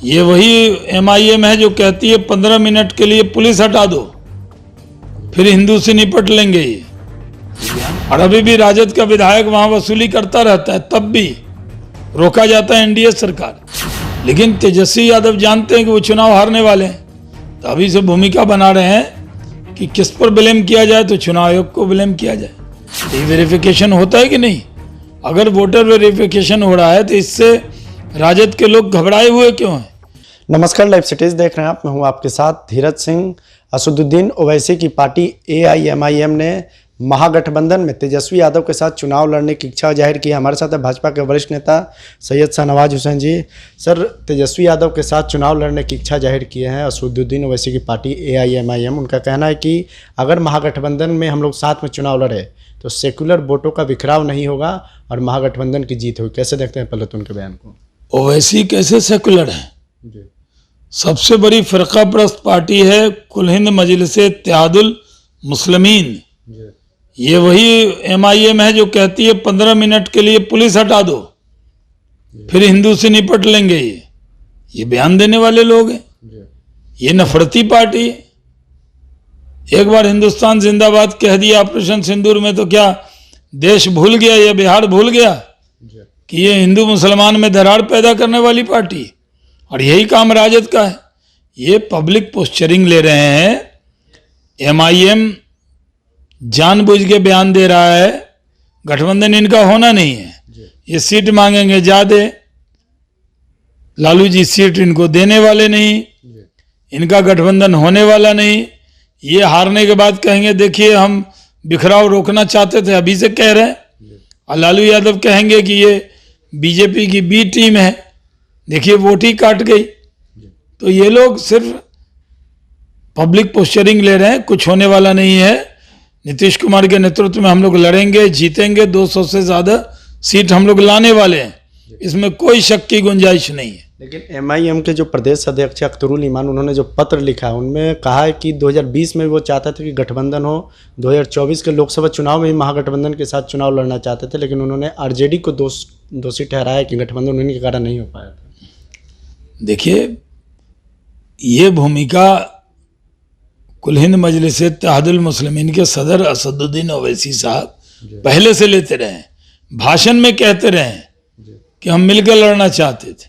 ये वही MIM है जो कहती है 15 मिनट के लिए पुलिस हटा दो, फिर हिंदू से निपट लेंगे ये। और अभी भी राजद का विधायक वहां वसूली करता रहता है, तब भी रोका जाता है NDA सरकार। लेकिन तेजस्वी यादव जानते हैं कि वो चुनाव हारने वाले हैं, तो अभी से भूमिका बना रहे हैं कि किस पर ब्लेम किया जाए, तो चुनाव आयोग को ब्लेम किया जाए। ये वेरिफिकेशन होता है कि नहीं? अगर वोटर वेरिफिकेशन हो रहा है तो इससे राजद के लोग घबराए हुए क्यों हैं? नमस्कार, लाइव सिटीज देख रहे हैं आप। मैं हूं आपके साथ धीरज सिंह। असदुद्दीन ओवैसी की पार्टी AIMIM ने महागठबंधन में तेजस्वी यादव के साथ चुनाव लड़ने की इच्छा जाहिर की है। हमारे साथ है भाजपा के वरिष्ठ नेता सैयद शाहनवाज हुसैन जी। सर, तेजस्वी यादव के साथ चुनाव लड़ने की इच्छा जाहिर किए हैं असदुद्दीन ओवैसी की पार्टी AIMIM। उनका कहना है कि अगर महागठबंधन में हम लोग साथ में चुनाव लड़े तो सेकुलर वोटों का बिखराव नहीं होगा और महागठबंधन की जीत होगी। कैसे देखते हैं पहले तो उनके बयान को? ओवैसी कैसे सेकुलर है? जी, सबसे बड़ी फ़िरका परस्त पार्टी है कुल हिंद मजलिस-ए-इत्तेहादुल मुस्लिमीन। ये वही MIM है जो कहती है 15 मिनट के लिए पुलिस हटा दो, फिर हिंदू से निपट लेंगे। ये बयान देने वाले लोग हैं। ये नफरती पार्टी है। एक बार हिंदुस्तान जिंदाबाद कह दिया ऑपरेशन सिंदूर में, तो क्या देश भूल गया या बिहार भूल गया कि ये हिंदू मुसलमान में दरार पैदा करने वाली पार्टी है? और यही काम राजद का है। ये पब्लिक पोस्चरिंग ले रहे हैं। MIM जानबूझ के बयान दे रहा है गठबंधन इनका होना नहीं है, ये सीट मांगेंगे ज्यादा, लालू जी सीट इनको देने वाले नहीं, इनका गठबंधन होने वाला नहीं। ये हारने के बाद कहेंगे देखिए हम बिखराव रोकना चाहते थे, अभी से कह रहे हैं। और लालू यादव कहेंगे कि ये बीजेपी की B टीम है, देखिए वोट ही काट गई। तो ये लोग सिर्फ पब्लिक पोस्चरिंग ले रहे हैं, कुछ होने वाला नहीं है। नीतीश कुमार के नेतृत्व में हम लोग लड़ेंगे, जीतेंगे, 200 से ज्यादा सीट हम लोग लाने वाले हैं, इसमें कोई शक की गुंजाइश नहीं है। लेकिन MIM के जो प्रदेश अध्यक्ष अख्तरुल ईमान, उन्होंने जो पत्र लिखा है उनमें कहा है कि 2020 में वो चाहते थे कि गठबंधन हो, 2024 के लोकसभा चुनाव में ही महागठबंधन के साथ चुनाव लड़ना चाहते थे, लेकिन उन्होंने RJD को दोषी ठहराया कि गठबंधन उन्हीं के कारण नहीं हो पाया था। देखिए, ये भूमिका कुल हिंद मजलिस-ए-इत्तेहादुल मुस्लिमीन के सदर असदुद्दीन ओवैसी साहब पहले से लेते रहे हैं। भाषण में कहते रहे हैं कि हम मिलकर लड़ना चाहते थे,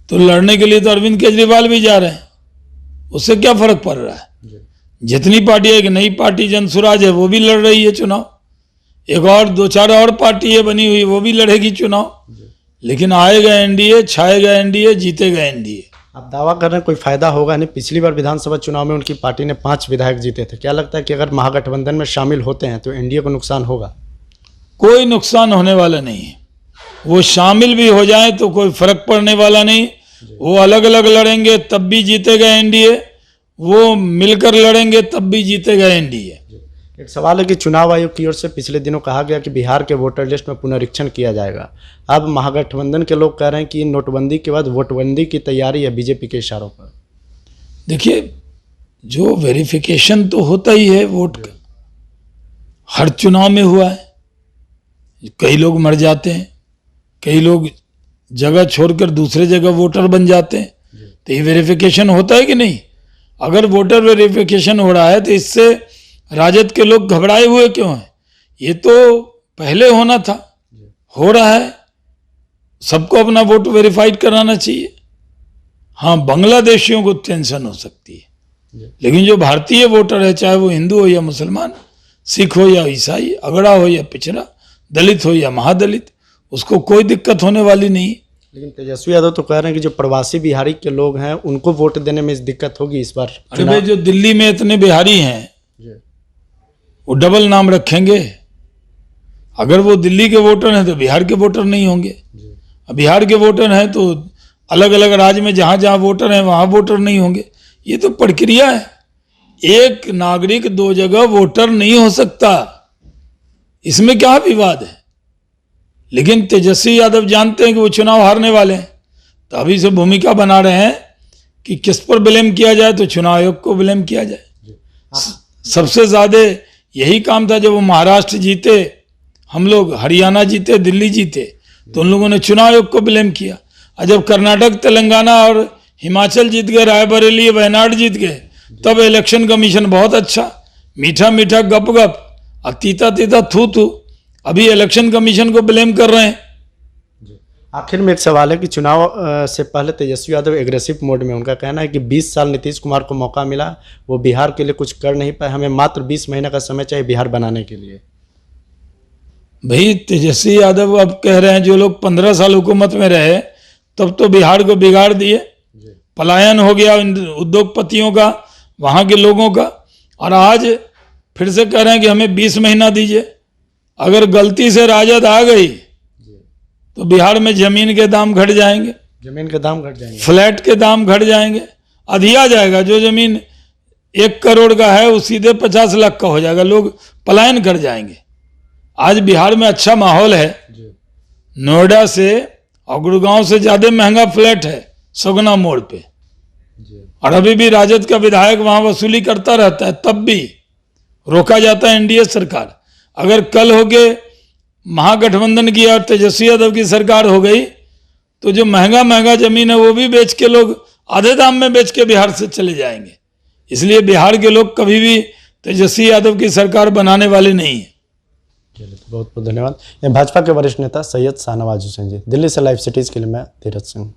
तो लड़ने के लिए तो अरविंद केजरीवाल भी जा रहे हैं, उससे क्या फर्क पड़ रहा है? जितनी पार्टी है, एक नई पार्टी जनसुराज है वो भी लड़ रही है चुनाव, एक और 2-4 और पार्टी है बनी हुई वो भी लड़ेगी चुनाव। लेकिन आएगा NDA, छाएगा NDA, जीतेगा NDA। आप दावा कर रहे हैं कोई फायदा होगा नहीं? पिछली बार विधानसभा चुनाव में उनकी पार्टी ने 5 विधायक जीते थे। क्या लगता है कि अगर महागठबंधन में शामिल होते हैं तो NDA को नुकसान होगा? कोई नुकसान होने वाला नहीं है। वो शामिल भी हो जाए तो कोई फर्क पड़ने वाला नहीं। वो अलग अलग लड़ेंगे तब भी जीतेगा NDA, वो मिलकर लड़ेंगे तब भी जीतेगा NDA। एक सवाल है कि चुनाव आयोग की ओर से पिछले दिनों कहा गया कि बिहार के वोटर लिस्ट में पुनरीक्षण किया जाएगा। अब महागठबंधन के लोग कह रहे हैं कि नोटबंदी के बाद वोटबंदी की तैयारी है बीजेपी के इशारों पर। देखिए, जो वेरिफिकेशन तो होता ही है वोट का, हर चुनाव में हुआ है। कई लोग मर जाते हैं, कई लोग जगह छोड़कर दूसरे जगह वोटर बन जाते हैं, तो ये वेरिफिकेशन होता है कि नहीं? अगर वोटर वेरिफिकेशन हो रहा है तो इससे राजद के लोग घबराए हुए क्यों हैं? ये तो पहले होना था, हो रहा है। सबको अपना वोट वेरीफाइड कराना चाहिए। हाँ, बांग्लादेशियों को टेंशन हो सकती है, लेकिन जो भारतीय वोटर है, चाहे वो हिंदू हो या मुसलमान, सिख हो या ईसाई, अगड़ा हो या पिछड़ा, दलित हो या महादलित, उसको कोई दिक्कत होने वाली नहीं। लेकिन तेजस्वी यादव तो कह रहे हैं कि जो प्रवासी बिहारी के लोग हैं उनको वोट देने में दिक्कत होगी इस बार। अरे भाई, जो दिल्ली में इतने बिहारी हैं वो डबल नाम रखेंगे? अगर वो दिल्ली के वोटर हैं तो बिहार के वोटर नहीं होंगे, बिहार के वोटर हैं तो अलग अलग राज्य में जहां जहां वोटर हैं वहां वोटर नहीं होंगे। ये तो प्रक्रिया है। एक नागरिक 2 जगह वोटर नहीं हो सकता, इसमें क्या विवाद है? लेकिन तेजस्वी यादव जानते हैं कि वो चुनाव हारने वाले हैं, तो अभी से भूमिका बना रहे हैं कि किस पर ब्लेम किया जाए, तो चुनाव आयोग को ब्लेम किया जाए। सबसे ज्यादा यही काम था जब वो महाराष्ट्र जीते, हम लोग हरियाणा जीते, दिल्ली जीते, तो उन लोगों ने चुनाव आयोग को ब्लेम किया। और जब कर्नाटक, तेलंगाना और हिमाचल जीत गए, रायबरेली, वायनाड जीत गए, तब इलेक्शन कमीशन बहुत अच्छा, मीठा मीठा गप गप और तीता तीता थू थू, अभी इलेक्शन कमीशन को ब्लेम कर रहे हैं। आखिर में एक सवाल है कि चुनाव से पहले तेजस्वी यादव एग्रेसिव मोड में, उनका कहना है कि 20 साल नीतीश कुमार को मौका मिला, वो बिहार के लिए कुछ कर नहीं पाए, हमें मात्र 20 महीने का समय चाहिए बिहार बनाने के लिए। भाई तेजस्वी यादव अब कह रहे हैं जो लोग 15 साल हुकूमत में रहे तब तो बिहार को बिगाड़ दिए, पलायन हो गया उद्योगपतियों का, वहां के लोगों का, और आज फिर से कह रहे हैं कि हमें 20 महीना दीजिए। अगर गलती से राजद आ गई तो बिहार में जमीन के दाम घट जाएंगे, जमीन के दाम घट जाएंगे, फ्लैट के दाम घट जाएंगे, अधिया जाएगा। जो जमीन 1 करोड़ का है वो सीधे 50 लाख का हो जाएगा, लोग पलायन कर जाएंगे। आज बिहार में अच्छा माहौल है, नोएडा से और गुड़गांव से ज्यादा महंगा फ्लैट है सगुना मोड़ पे, और अभी भी राजद का विधायक वहां वसूली करता रहता है, तब भी रोका जाता है एनडीए सरकार। अगर कल होके महागठबंधन की और तेजस्वी यादव की सरकार हो गई तो जो महंगा महंगा जमीन है वो भी बेच के लोग आधे दाम में बेच के बिहार से चले जाएंगे। इसलिए बिहार के लोग कभी भी तेजस्वी यादव की सरकार बनाने वाले नहीं है। चलिए, तो बहुत बहुत धन्यवाद। ये भाजपा के वरिष्ठ नेता सैयद शाहनवाज हुसैन जी, दिल्ली से लाइव सिटीज के लिए मैं धीरज सिंह।